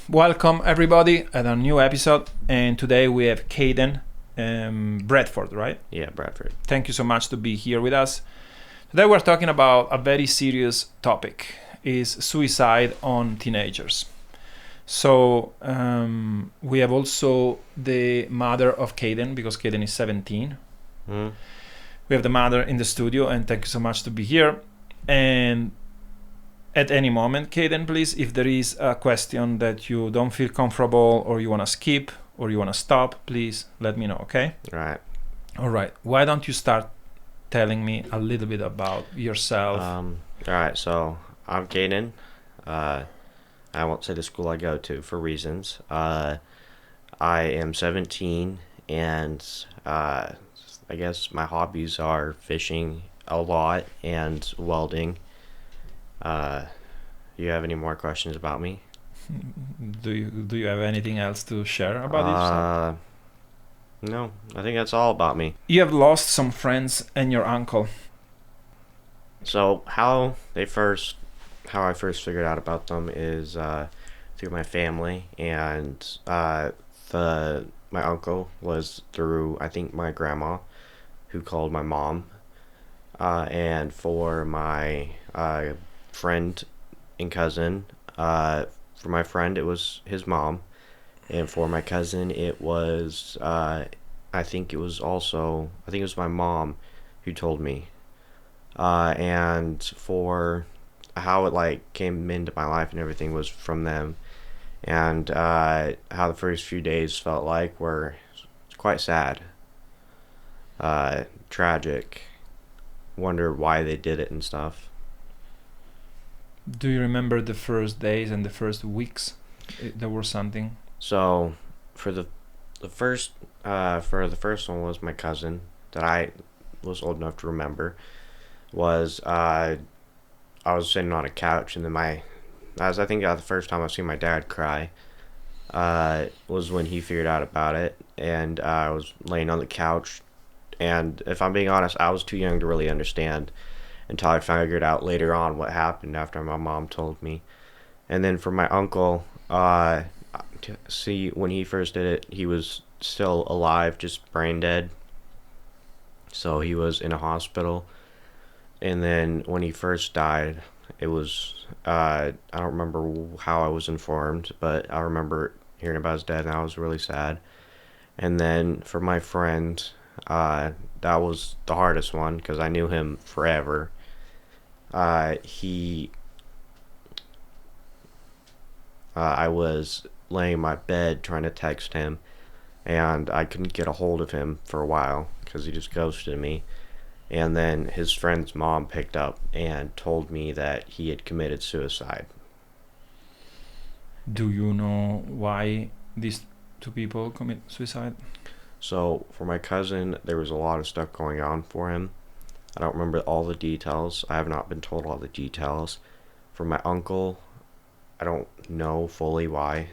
Welcome everybody at a new episode, and today we have Kayden Bradford, right? Yeah, Bradford. Thank you so much to be here with us. Today we're talking about a very serious topic, is suicide on teenagers. So we have also the mother of Kayden, because Kayden is 17. Mm. We have the mother in the studio, and thank you so much to be here. And at any moment, Kayden, please, if there is a question that you don't feel comfortable or you want to skip or you want to stop, please let me know, okay? Right. All right. Why don't you start telling me a little bit about yourself? All right. So I'm Kayden. I won't say the school I go to for reasons. I am 17, and I guess my hobbies are fishing a lot and welding. You have any more questions about me? Do you have anything else to share about yourself? No, I think that's all about me. You have lost some friends and your uncle. So how I first figured out about them is through my family, and my uncle was through, I think, my grandma, who called my mom, and for my friend and cousin, for my friend it was his mom, and for my cousin it was I think it was my mom who told me. And for how it came into my life and everything was from them, and how the first few days felt like were quite sad, tragic, wonder why they did it and stuff. Do you remember the first days and the first weeks? There was something. So for the first one was my cousin that I was old enough to remember. Was I was sitting on a couch, and then I think the first time I've seen my dad cry was when he figured out about it, and I was laying on the couch, and if I'm being honest, I was too young to really understand until I figured out later on what happened after my mom told me. And then for my uncle, see, when he first did it, he was still alive, just brain dead, so he was in a hospital. And then when he first died, it was, I don't remember how I was informed, but I remember hearing about his death, and I was really sad. And then for my friend, that was the hardest one, because I knew him forever. I was laying in my bed trying to text him, and I couldn't get a hold of him for a while, because he just ghosted me. And then his friend's mom picked up and told me that he had committed suicide. Do you know why these two people commit suicide? So for my cousin, there was a lot of stuff going on for him. I don't remember all the details. I have not been told all the details. For my uncle, I don't know fully why.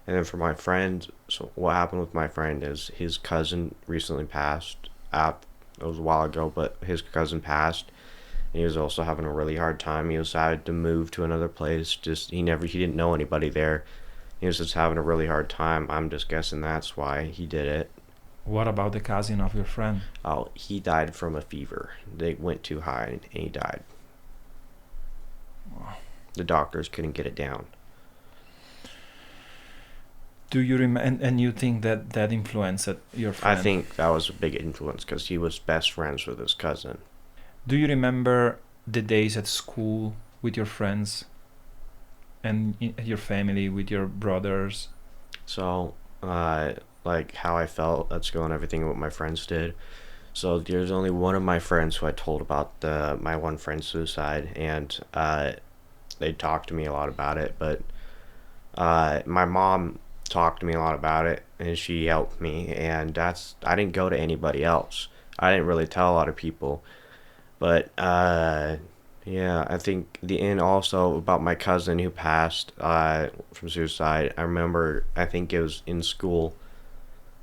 And then for my friend, so what happened with my friend is his cousin recently passed. It was a while ago, but his cousin passed, and he was also having a really hard time. He decided to move to another place. He didn't know anybody there. He was just having a really hard time. I'm just guessing that's why he did it. What about the cousin of your friend? Oh, he died from a fever. They went too high, and he died. Wow. The doctors couldn't get it down. Do you and you think that influenced your friend? I think that was a big influence, because he was best friends with his cousin. Do you remember the days at school with your friends and your family, with your brothers? So, like how I felt at school and everything, what my friends did. So there's only one of my friends who I told about my one friend's suicide, and they talked to me a lot about it. But my mom talked to me a lot about it, and she helped me, and I didn't go to anybody else. I didn't really tell a lot of people. But yeah, I think the end also about my cousin who passed from suicide. I remember, I think it was in school.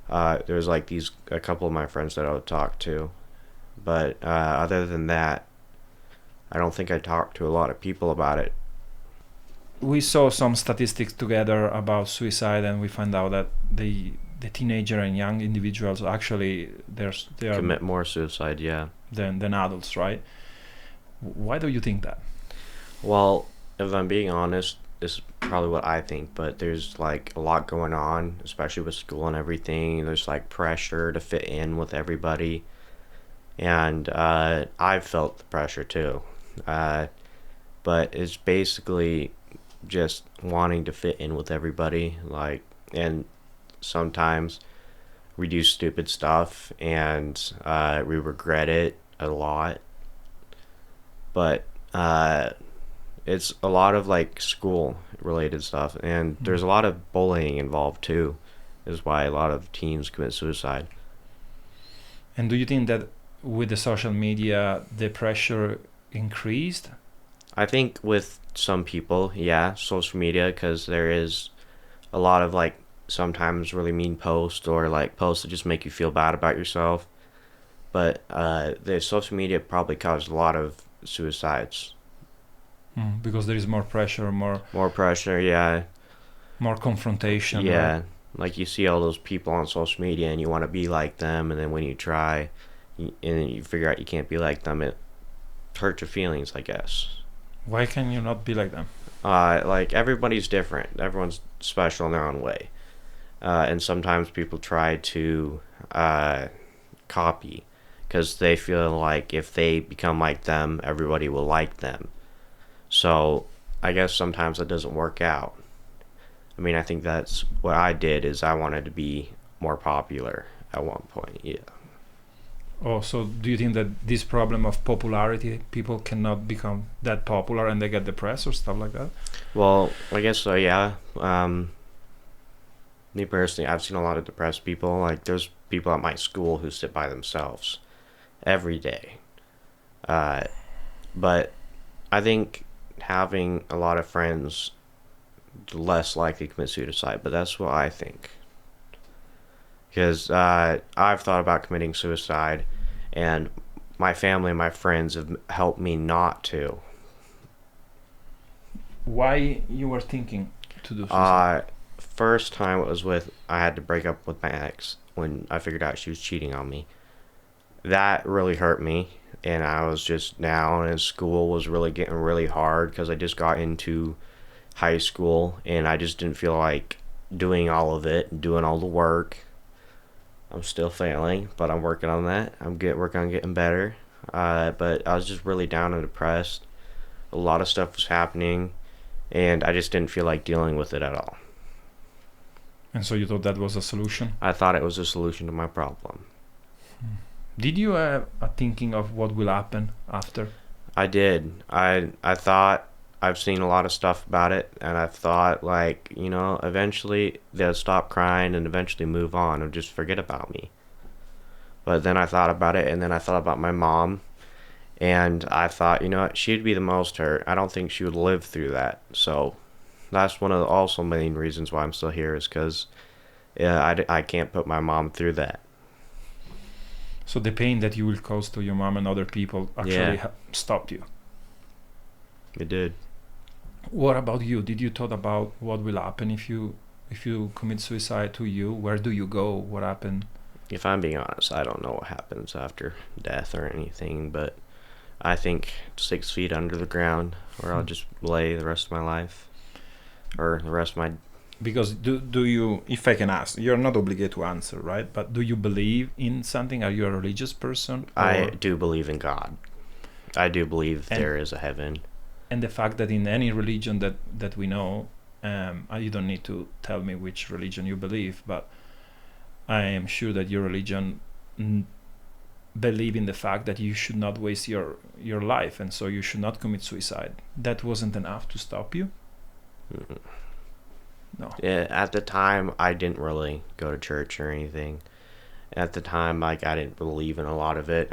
There was a couple of my friends that I would talk to, but other than that, I don't think I talked to a lot of people about it. we saw some statistics together about suicide, and we found out that the teenager and young individuals actually they are Commit more suicide, yeah. than adults, right? Why do you think that? Well, if I'm being honest, this is probably what I think, but there's like a lot going on, especially with school and everything. There's like pressure to fit in with everybody. And I've felt the pressure too. But it's basically just wanting to fit in with everybody. Like, and sometimes we do stupid stuff and we regret it a lot. But it's a lot of like school related stuff, and there's a lot of bullying involved too, is why a lot of teens commit suicide. And do you think that with the social media the pressure increased? I think with some people, yeah, social media, because there is a lot of like sometimes really mean posts or like posts that just make you feel bad about yourself. But the social media probably caused a lot of suicides. Because there is more pressure, More pressure, yeah. more confrontation. Yeah. Right? Like you see all those people on social media and you want to be like them, and then when you try and then you figure out you can't be like them, it hurts your feelings, I guess. Why can you not be like them? Like everybody's different. Everyone's special in their own way. And sometimes people try to copy because they feel like if they become like them, everybody will like them. So I guess sometimes it doesn't work out. I mean, I think that's what I did, is I wanted to be more popular at one point, yeah. Oh, so do you think that this problem of popularity, people cannot become that popular and they get depressed or stuff like that? Well, I guess so, yeah. Me personally, I've seen a lot of depressed people. Like, there's people at my school who sit by themselves every day. But I think having a lot of friends, less likely to commit suicide, but that's what I think. Because I've thought about committing suicide, and my family and my friends have helped me not to. Why you were thinking to do suicide? First time it was I had to break up with my ex when I figured out she was cheating on me. That really hurt me, and I was just down, and school was really getting really hard because I just got into high school, and I just didn't feel like doing all of it, doing all the work. I'm still failing, but I'm working on that. I'm working on getting better. But I was just really down and depressed. A lot of stuff was happening, and I just didn't feel like dealing with it at all. And so you thought that was a solution? I thought it was a solution to my problem. Did you have a thinking of what will happen after? I did. I thought, I've seen a lot of stuff about it, and I thought, like, eventually they'll stop crying and eventually move on and just forget about me. But then I thought about it, and then I thought about my mom, and I thought, she'd be the most hurt. I don't think she would live through that. So that's one of the also main reasons why I'm still here, is because I can't put my mom through that. So the pain that you will cause to your mom and other people actually Yeah. Stopped you. It did. What about you? Did you thought about what will happen if you commit suicide to you? Where do you go? What happened? If I'm being honest, I don't know what happens after death or anything, but I think 6 feet under the ground, where I'll just lay the rest of my life, or the rest of my... Because do you, if I can ask, you're not obligated to answer, right? But do you believe in something? Are you a religious person? I do believe in God. I do believe there is a heaven. And the fact that in any religion that we know, you don't need to tell me which religion you believe, but I am sure that your religion believe in the fact that you should not waste your life, and so you should not commit suicide. That wasn't enough to stop you? Mm-mm. No. Yeah, at the time, I didn't really go to church or anything. At the time, like, I didn't believe in a lot of it.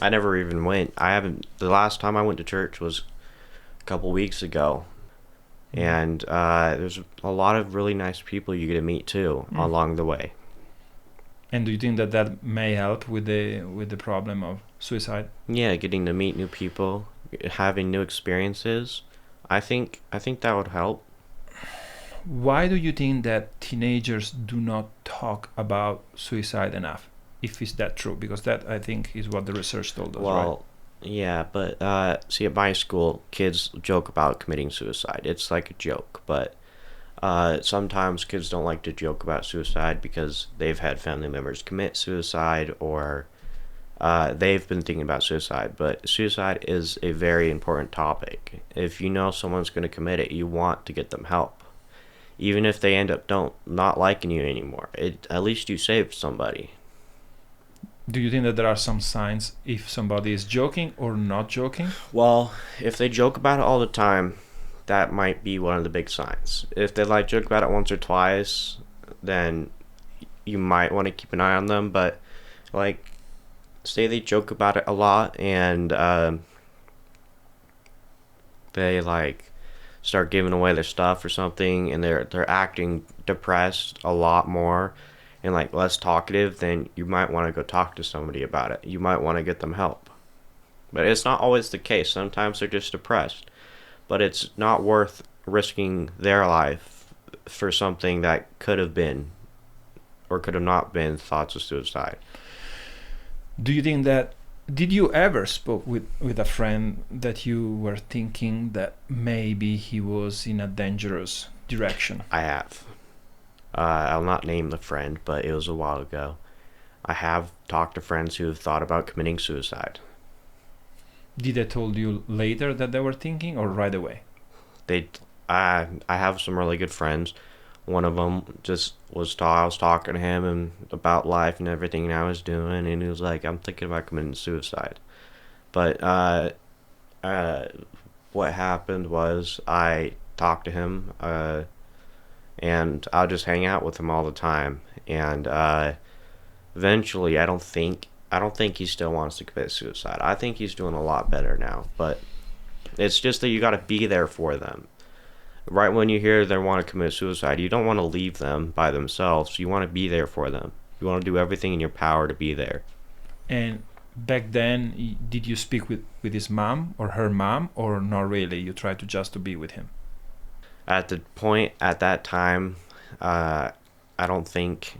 I never even went. The last time I went to church was a couple weeks ago. And there's a lot of really nice people you get to meet too along the way. And do you think that may help with the problem of suicide? Yeah, getting to meet new people, having new experiences. I think that would help. Why do you think that teenagers do not talk about suicide enough? If is that true? Because that I think is what the research told us, right? Well, yeah, but see, at my school, kids joke about committing suicide. It's like a joke, but sometimes kids don't like to joke about suicide because they've had family members commit suicide or they've been thinking about suicide. But suicide is a very important topic. If you know someone's going to commit it, you want to get them help. Even if they end up don't not liking you anymore, at least you saved somebody. Do you think that there are some signs if somebody is joking or not joking? Well, if they joke about it all the time, that might be one of the big signs. If they like joke about it once or twice, then you might want to keep an eye on them. But like, say they joke about it a lot and they like start giving away their stuff or something, and they're acting depressed a lot more and like less talkative, then you might want to go talk to somebody about it. You might want to get them help. But it's not always the case. Sometimes they're just depressed. But it's not worth risking their life for something that could have been or could have not been thoughts of suicide. Do you think that did you ever spoke with a friend that you were thinking that maybe he was in a dangerous direction? I have. I'll not name the friend, but it was a while ago. I have talked to friends who have thought about committing suicide. Did they told you later that they were thinking or right away? They, I have some really good friends. One of them just I was talking to him and about life and everything I was doing, and he was like, "I'm thinking about committing suicide." But uh, what happened was I talked to him, and I'll just hang out with him all the time. And eventually, I don't think he still wants to commit suicide. I think he's doing a lot better now, but it's just that you got to be there for them. Right when you hear they want to commit suicide, you don't want to leave them by themselves. You want to be there for them. You want to do everything in your power to be there. And back then, did you speak with his mom or her mom or not really? You tried to just to be with him. At the point at that time, I don't think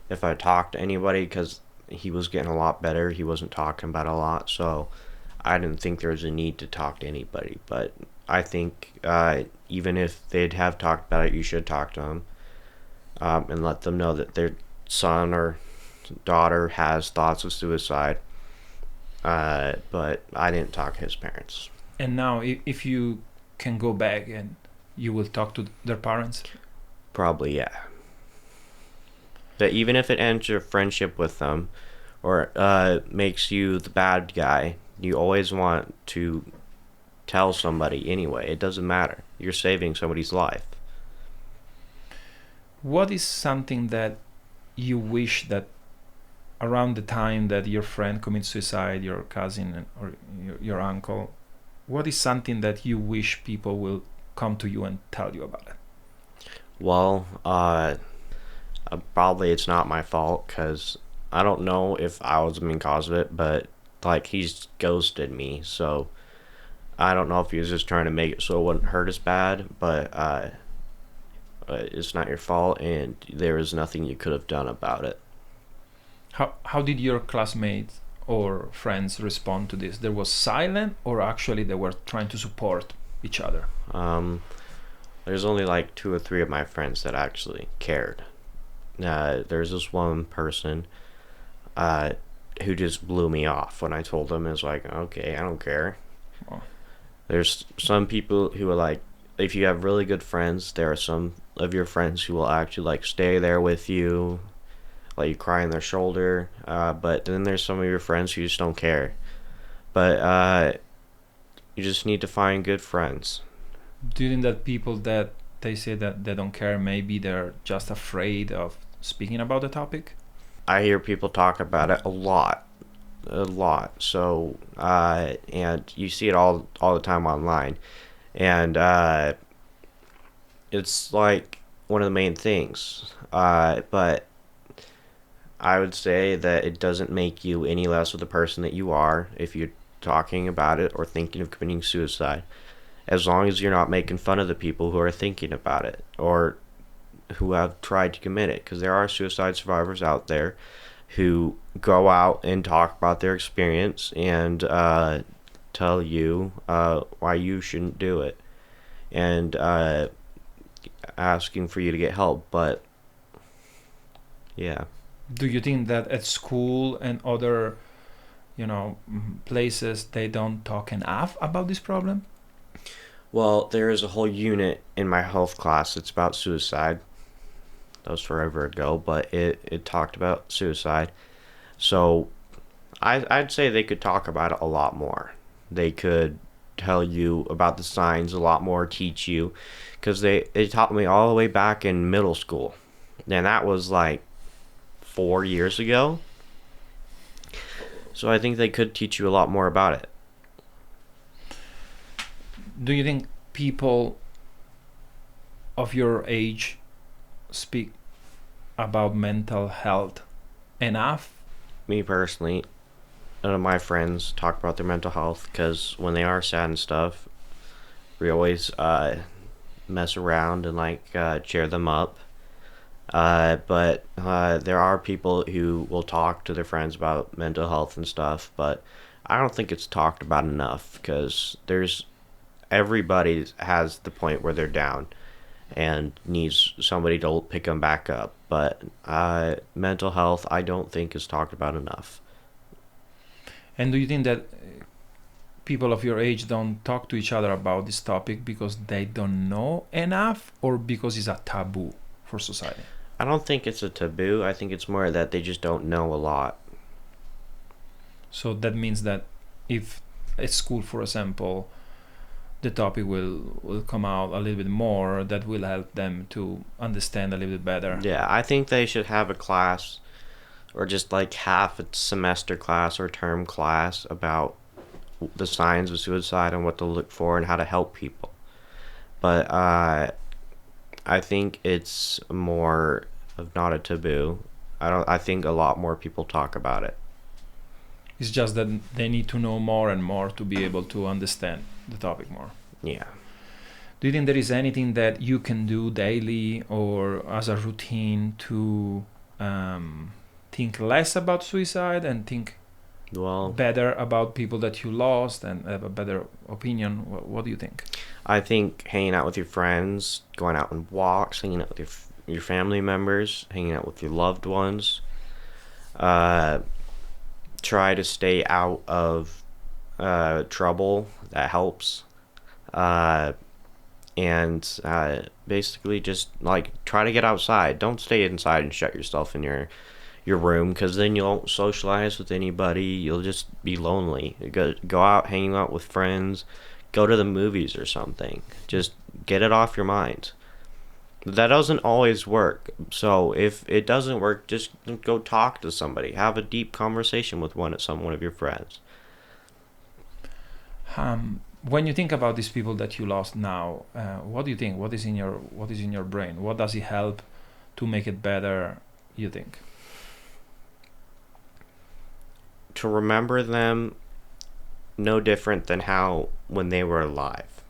if I talked to anybody, because he was getting a lot better, he wasn't talking about it a lot, so I didn't think there was a need to talk to anybody. But I think even if they'd have talked about it, you should talk to them and let them know that their son or daughter has thoughts of suicide. But I didn't talk to his parents. And now, if you can go back and you will talk to their parents? Probably, yeah. But even if it ends your friendship with them or makes you the bad guy, you always want to tell somebody anyway. It doesn't matter. You're saving somebody's life. What is something that you wish that around the time that your friend commits suicide, your cousin or your uncle, what is something that you wish people will come to you and tell you about it? Well, probably it's not my fault because I don't know if I was the main cause of it, but like he's ghosted me, so I don't know if he was just trying to make it so it wouldn't hurt as bad, but it's not your fault, and there is nothing you could have done about it. How did your classmates or friends respond to this? There was silent, or actually they were trying to support each other? There's only like two or three of my friends that actually cared. There's this one person who just blew me off when I told him. It was like, okay, I don't care. Oh. There's some people who are like, if you have really good friends, there are some of your friends who will actually like stay there with you, let you cry on their shoulder. But then there's some of your friends who just don't care. But you just need to find good friends. Do you think that people that they say that they don't care, maybe they're just afraid of speaking about the topic? I hear people talk about it a lot. So and you see it all the time online, and it's like one of the main things. But I would say that it doesn't make you any less of the person that you are if you're talking about it or thinking of committing suicide. as long as you're not making fun of the people who are thinking about it or who have tried to commit it, because there are suicide survivors out there who go out and talk about their experience and tell you why you shouldn't do it, and asking for you to get help. But yeah. Do you think that at school and other, places, they don't talk enough about this problem? Well, there is a whole unit in my health class that's about suicide. That was forever ago, but it talked about suicide. So I'd say they could talk about it a lot more. They could tell you about the signs a lot more, teach you, because they taught me all the way back in middle school. And that was like 4 years ago. So I think they could teach you a lot more about it. Do you think people of your age speak about mental health enough? Me personally, none of my friends talk about their mental health, because when they are sad and stuff, we always mess around and cheer them up. But there are people who will talk to their friends about mental health and stuff, but I don't think it's talked about enough, because everybody has the point where they're down and needs somebody to pick them back up. But mental health, I don't think is talked about enough. And do you think that people of your age don't talk to each other about this topic because they don't know enough, or because it's a taboo for society? I don't think it's a taboo. I think it's more that they just don't know a lot. So that means that if at school, for example, the topic will come out a little bit more, that will help them to understand a little bit better. Yeah, I think they should have a class, or just like half a semester class or term class, about the signs of suicide and what to look for and how to help people. But I think it's more of not a taboo. I think a lot more people talk about it. It's just that they need to know more and more to be able to understand the topic more. Yeah. Do you think there is anything that you can do daily or as a routine to think less about suicide and think better about people that you lost and have a better opinion? What do you think? I think hanging out with your friends, going out on walks, hanging out with your family members, hanging out with your loved ones. Try to stay out of trouble. That helps. And basically just try to get outside. Don't stay inside and shut yourself in your room, because then you won't socialize with anybody. You'll just be lonely. Go out, hanging out with friends. Go to the movies or something. Just get it off your mind. That doesn't always work. So if it doesn't work, just go talk to somebody. Have a deep conversation with someone of your friends. When you think about these people that you lost now, what do you think? What is in your brain? What does it help to make it better, you think? To remember them no different than how when they were alive.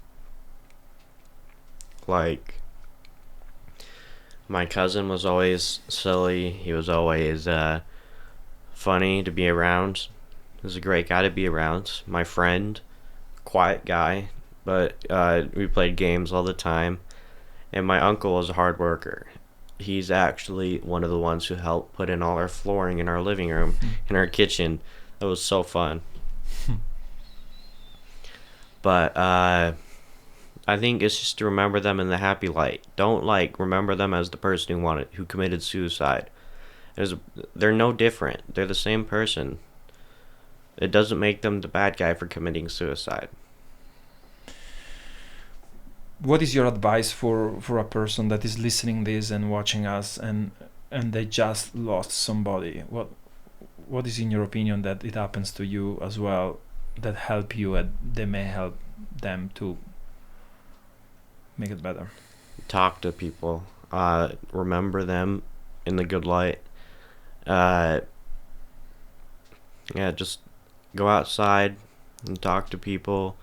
Like, my cousin was always silly. He was always funny to be around. He was a great guy to be around. My friend, quiet guy, but we played games all the time. And my uncle was a hard worker. He's actually one of the ones who helped put in all our flooring in our living room, in our kitchen. That was so fun. But I think it's just to remember them in the happy light. Don't remember them as the person who committed suicide. They're no different. They're the same person. It doesn't make them the bad guy for committing suicide. What is your advice for a person that is listening this and watching us and they just lost somebody? What is in your opinion that it happens to you as well that help you and they may help them to make it better? Talk to people. Remember them in the good light. Just go outside and talk to people.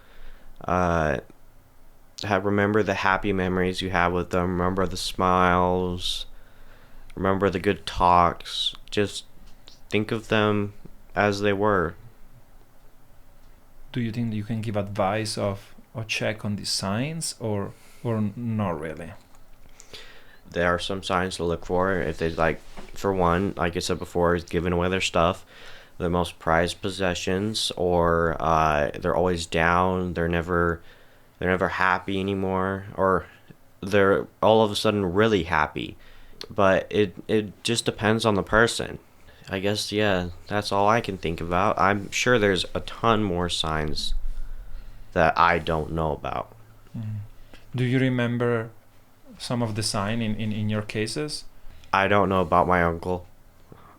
remember the happy memories you have with them. Remember the smiles. Remember the good talks. Just think of them as they were. Do you think you can give advice of or check on these signs, or not really? There are some signs to look for. If they like, for one, like I said before, is giving away their stuff, their most prized possessions, or they're always down. They're never happy anymore, or they're all of a sudden really happy. But it just depends on the person. I guess, yeah, that's all I can think about. I'm sure there's a ton more signs that I don't know about. Mm. Do you remember some of the sign in your cases? I don't know about my uncle.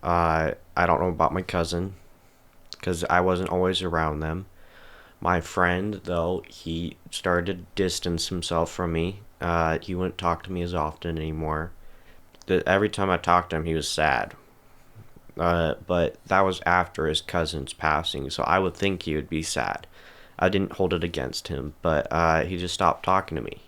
I don't know about my cousin, because I wasn't always around them. My friend, though, he started to distance himself from me. He wouldn't talk to me as often anymore. Every time I talked to him, he was sad. But that was after his cousin's passing, so I would think he would be sad. I didn't hold it against him, but he just stopped talking to me.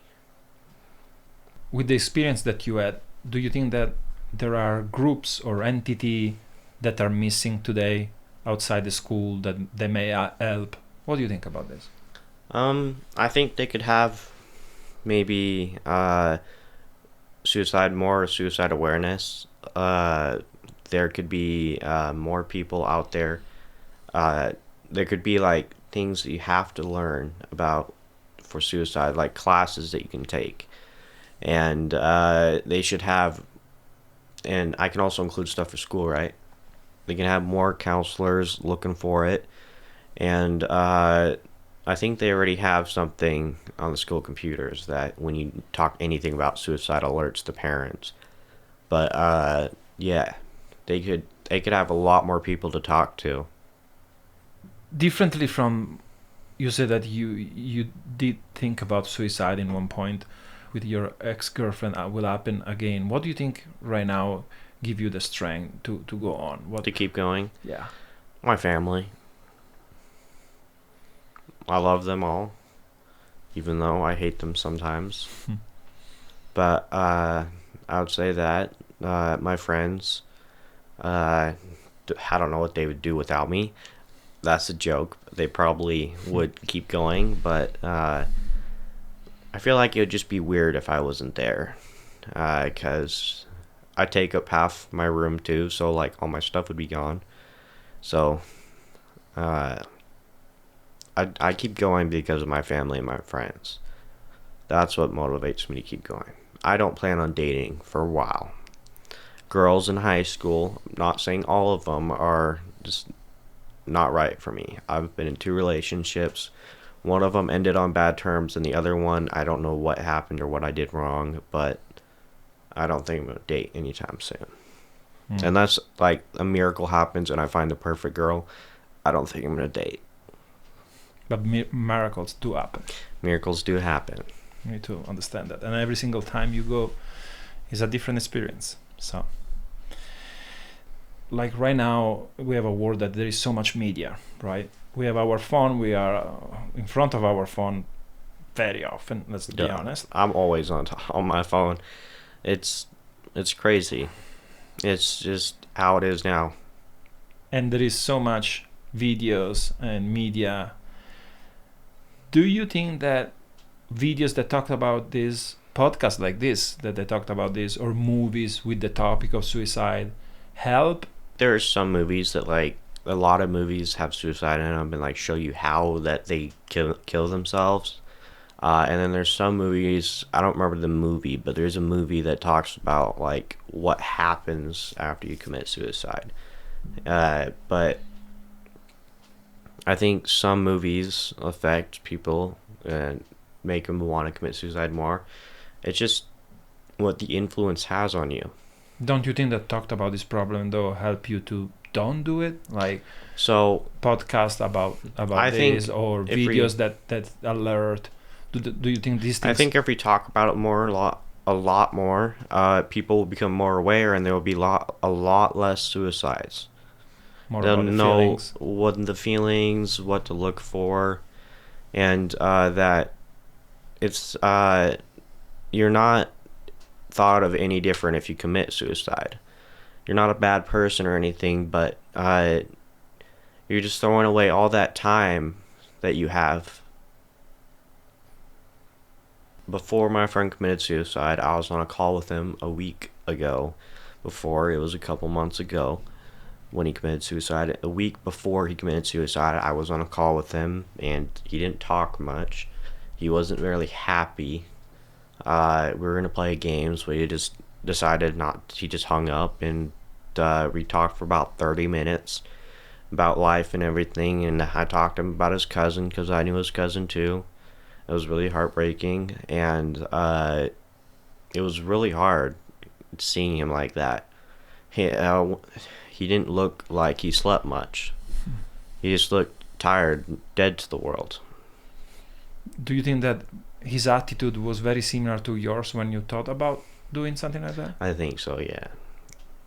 With the experience that you had, do you think that there are groups or entity that are missing today outside the school that they may help? What do you think about this? I think they could have maybe suicide awareness. There could be more people out there. There could be like things that you have to learn about for suicide, like classes that you can take. And they should have, and I can also include stuff for school, right? They can have more counselors looking for it. And I think they already have something on the school computers that when you talk anything about suicide alerts the parents. But yeah, they could have a lot more people to talk to. Differently from, you said that you did think about suicide in one point with your ex-girlfriend will happen again. What do you think right now give you the strength to go on? What to keep going? Yeah. My family. I love them all, even though I hate them sometimes. But I would say that my friends, I don't know what they would do without me. That's a joke. They probably would keep going, but I feel like it would just be weird if I wasn't there, because I take up half my room too, so like all my stuff would be gone. So I keep going because of my family and my friends. That's what motivates me to keep going. I don't plan on dating for a while. Girls in high school, I'm not saying all of them, are just not right for me. I've been in 2 relationships. One of them ended on bad terms, and the other one, I don't know what happened or what I did wrong, but I don't think I'm going to date anytime soon. Unless, like, a miracle happens and I find the perfect girl, I don't think I'm going to date. But miracles do happen. Miracles do happen. You need to understand that. And every single time you go is a different experience. So, like right now, we have a world that there is so much media, right? We have our phone. We are in front of our phone very often. Let's be honest. I'm always on my phone. It's crazy. It's just how it is now. And there is so much videos and media. Do you think that videos that talked about this, podcasts like this, that they talked about this, or movies with the topic of suicide help? There are some movies that, like, a lot of movies have suicide in them and like show you how that they kill themselves. And then there's some movies, I don't remember the movie, but there's a movie that talks about like what happens after you commit suicide. But I think some movies affect people and make them want to commit suicide more. It's just what the influence has on you. Don't you think that talked about this problem though help you to don't do it? Like, so podcast about this, or videos that alert. Do you think these things? I think if we talk about it a lot more, people will become more aware, and there will be a lot less suicides. They'll know what the feelings, what to look for, and that it's you're not thought of any different if you commit suicide. You're not a bad person or anything, but you're just throwing away all that time that you have. Before my friend committed suicide, I was on a call with him a week ago. Before, it was a couple months ago when he committed suicide. A week before he committed suicide, I was on a call with him, and he didn't talk much. He wasn't really happy. We were going to play games, but he just decided not. He just hung up, and we talked for about 30 minutes about life and everything, and I talked to him about his cousin, because I knew his cousin too. It was really heartbreaking, and it was really hard seeing him like that. He didn't look like he slept much. He just looked tired, dead to the world. Do you think that his attitude was very similar to yours when you thought about doing something like that? I think so, yeah.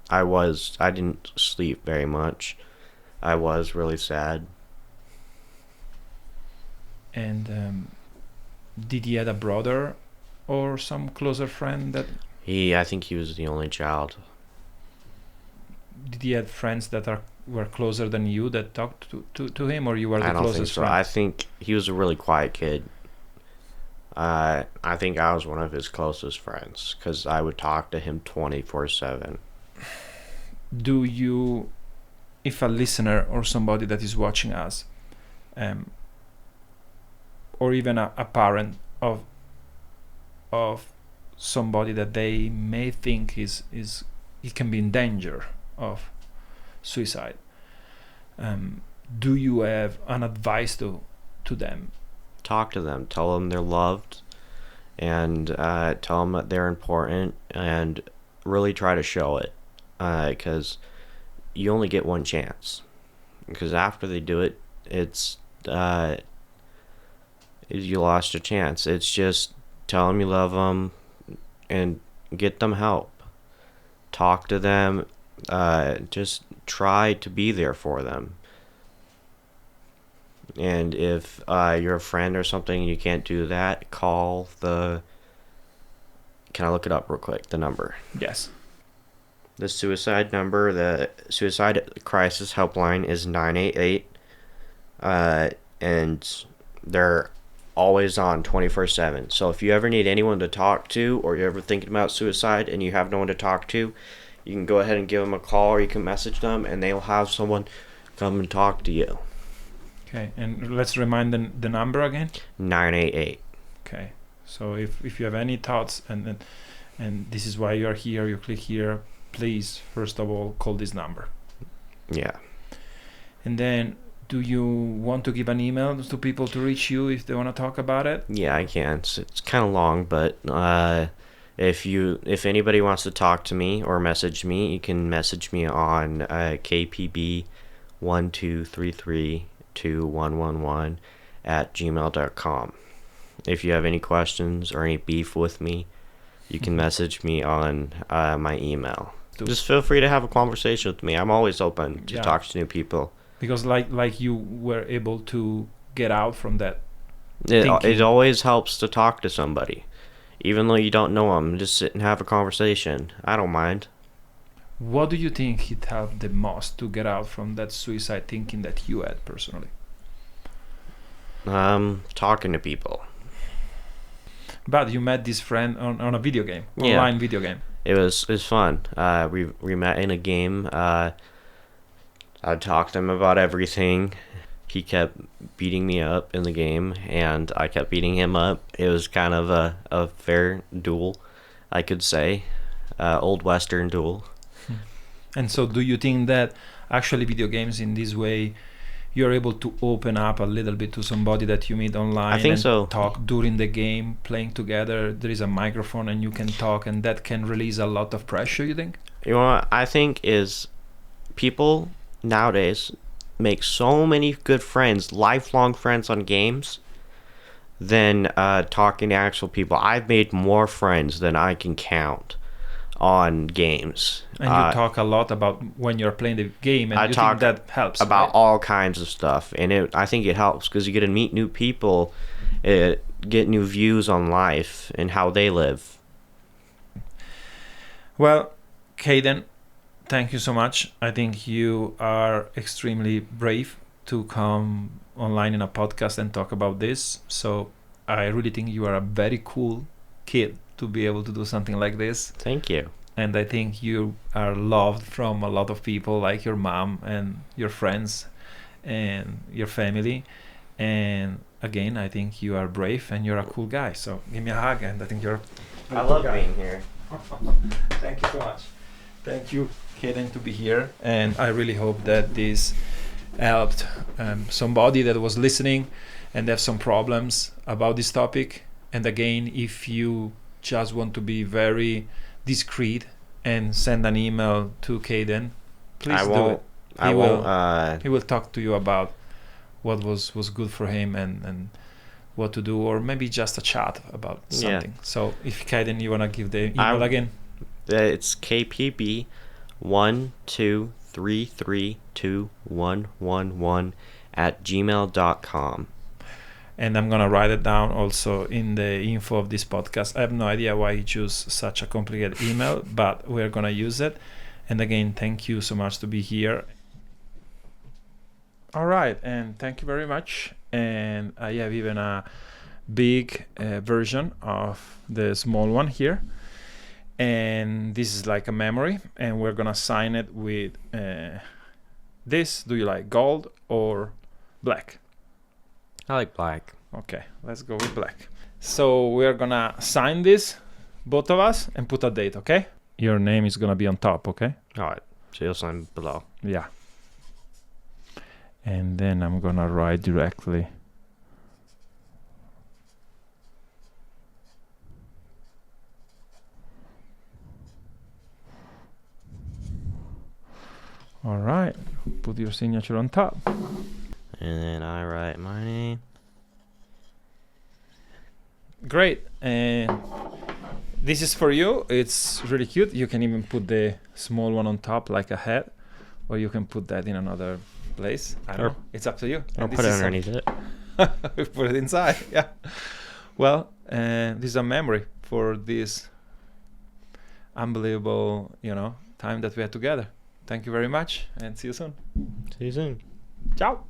I didn't sleep very much. I was really sad. And did he have a brother or some closer friend that... I think he was the only child. Did he have friends that were closer than you that talked to him, or you were the closest I don't think so. friend? I think he was a really quiet kid. I think I was one of his closest friends, because I would talk to him 24/7. Do you, if a listener or somebody that is watching us, or even a parent of somebody that they may think he can be in danger of suicide, do you have an advice to them? Talk to them, tell them they're loved, and tell them that they're important, and really try to show it, because you only get one chance. Because after they do it, it's you lost your chance. It's just tell them you love them and get them help. Talk to them. Just try to be there for them. And if you're a friend or something and you can't do that, call the... Can I look it up real quick, the number? Yes. The suicide number, the Suicide Crisis Helpline is 988. And they're always on 24/7. So if you ever need anyone to talk to, or you're ever thinking about suicide and you have no one to talk to, you can go ahead and give them a call, or you can message them, and they'll have someone come and talk to you. Okay, and let's remind the number again. 988. Okay, so if you have any thoughts, and this is why you are here, you click here, please first of all call this number. Yeah. And then, do you want to give an email to people to reach you if they want to talk about it? Yeah, I can. It's kind of long, but if anybody wants to talk to me or message me, you can message me on kpb123321111@gmail.com. If you have any questions or any beef with me, you can message me on my email. Just feel free to have a conversation with me. I'm always open to talk to new people. Because like you were able to get out from that. It always helps to talk to somebody. Even though you don't know them, just sit and have a conversation. I don't mind. What do you think it helped the most to get out from that suicide thinking that you had personally? Talking to people. But you met this friend on a video game, online video game. It was fun. We met in a game. I talked to him about everything. He kept beating me up in the game, and I kept beating him up. It was kind of a fair duel, I could say. Old Western duel. And so do you think that actually video games in this way, you're able to open up a little bit to somebody that you meet online? I think and so. Talk during the game, playing together. There is a microphone and you can talk, and that can release a lot of pressure, you think? You know what I think is people nowadays make so many good friends, lifelong friends on games, than talking to actual people. I've made more friends than I can count on games. And you talk a lot about when you're playing the game, and you think that helps, about right? all kinds of stuff, and I think it helps because you get to meet new people. get new views on life and how they live. Well, Kayden, thank you so much. I think you are extremely brave to come online in a podcast and talk about this. So I really think you are a very cool kid to be able to do something like this. Thank you. And I think you are loved from a lot of people, like your mom and your friends and your family. And again, I think you are brave and you're a cool guy. So give me a hug, and I think you're I love being here. Thank you so much. Thank you, Kayden, to be here. And I really hope that this helped somebody that was listening and have some problems about this topic. And again, if you just want to be very discreet and send an email to Kayden, please do it. He will talk to you about what was good for him and what to do, or maybe just a chat about something. Yeah. So if Kayden, you want to give the email again? It's kpb123321111@gmail.com. And I'm going to write it down also in the info of this podcast. I have no idea why you choose such a complicated email, but we're going to use it. And again, thank you so much to be here. All right, and thank you very much. And I have even a big version of the small one here. And this is like a memory, and we're going to sign it with this. Do you like gold or black? I like black. Okay, let's go with black. So we're gonna sign this, both of us, and put a date, okay? Your name is gonna be on top, okay? Alright, so you'll sign below. Yeah. And then I'm gonna write directly. Alright, put your signature on top. And then I write my name. Great. And this is for you. It's really cute. You can even put the small one on top like a hat, or you can put that in another place. I don't know. It's up to you. I'll put it underneath it. We put it inside. Yeah. Well, this is a memory for this unbelievable, time that we had together. Thank you very much, and see you soon. See you soon. Ciao.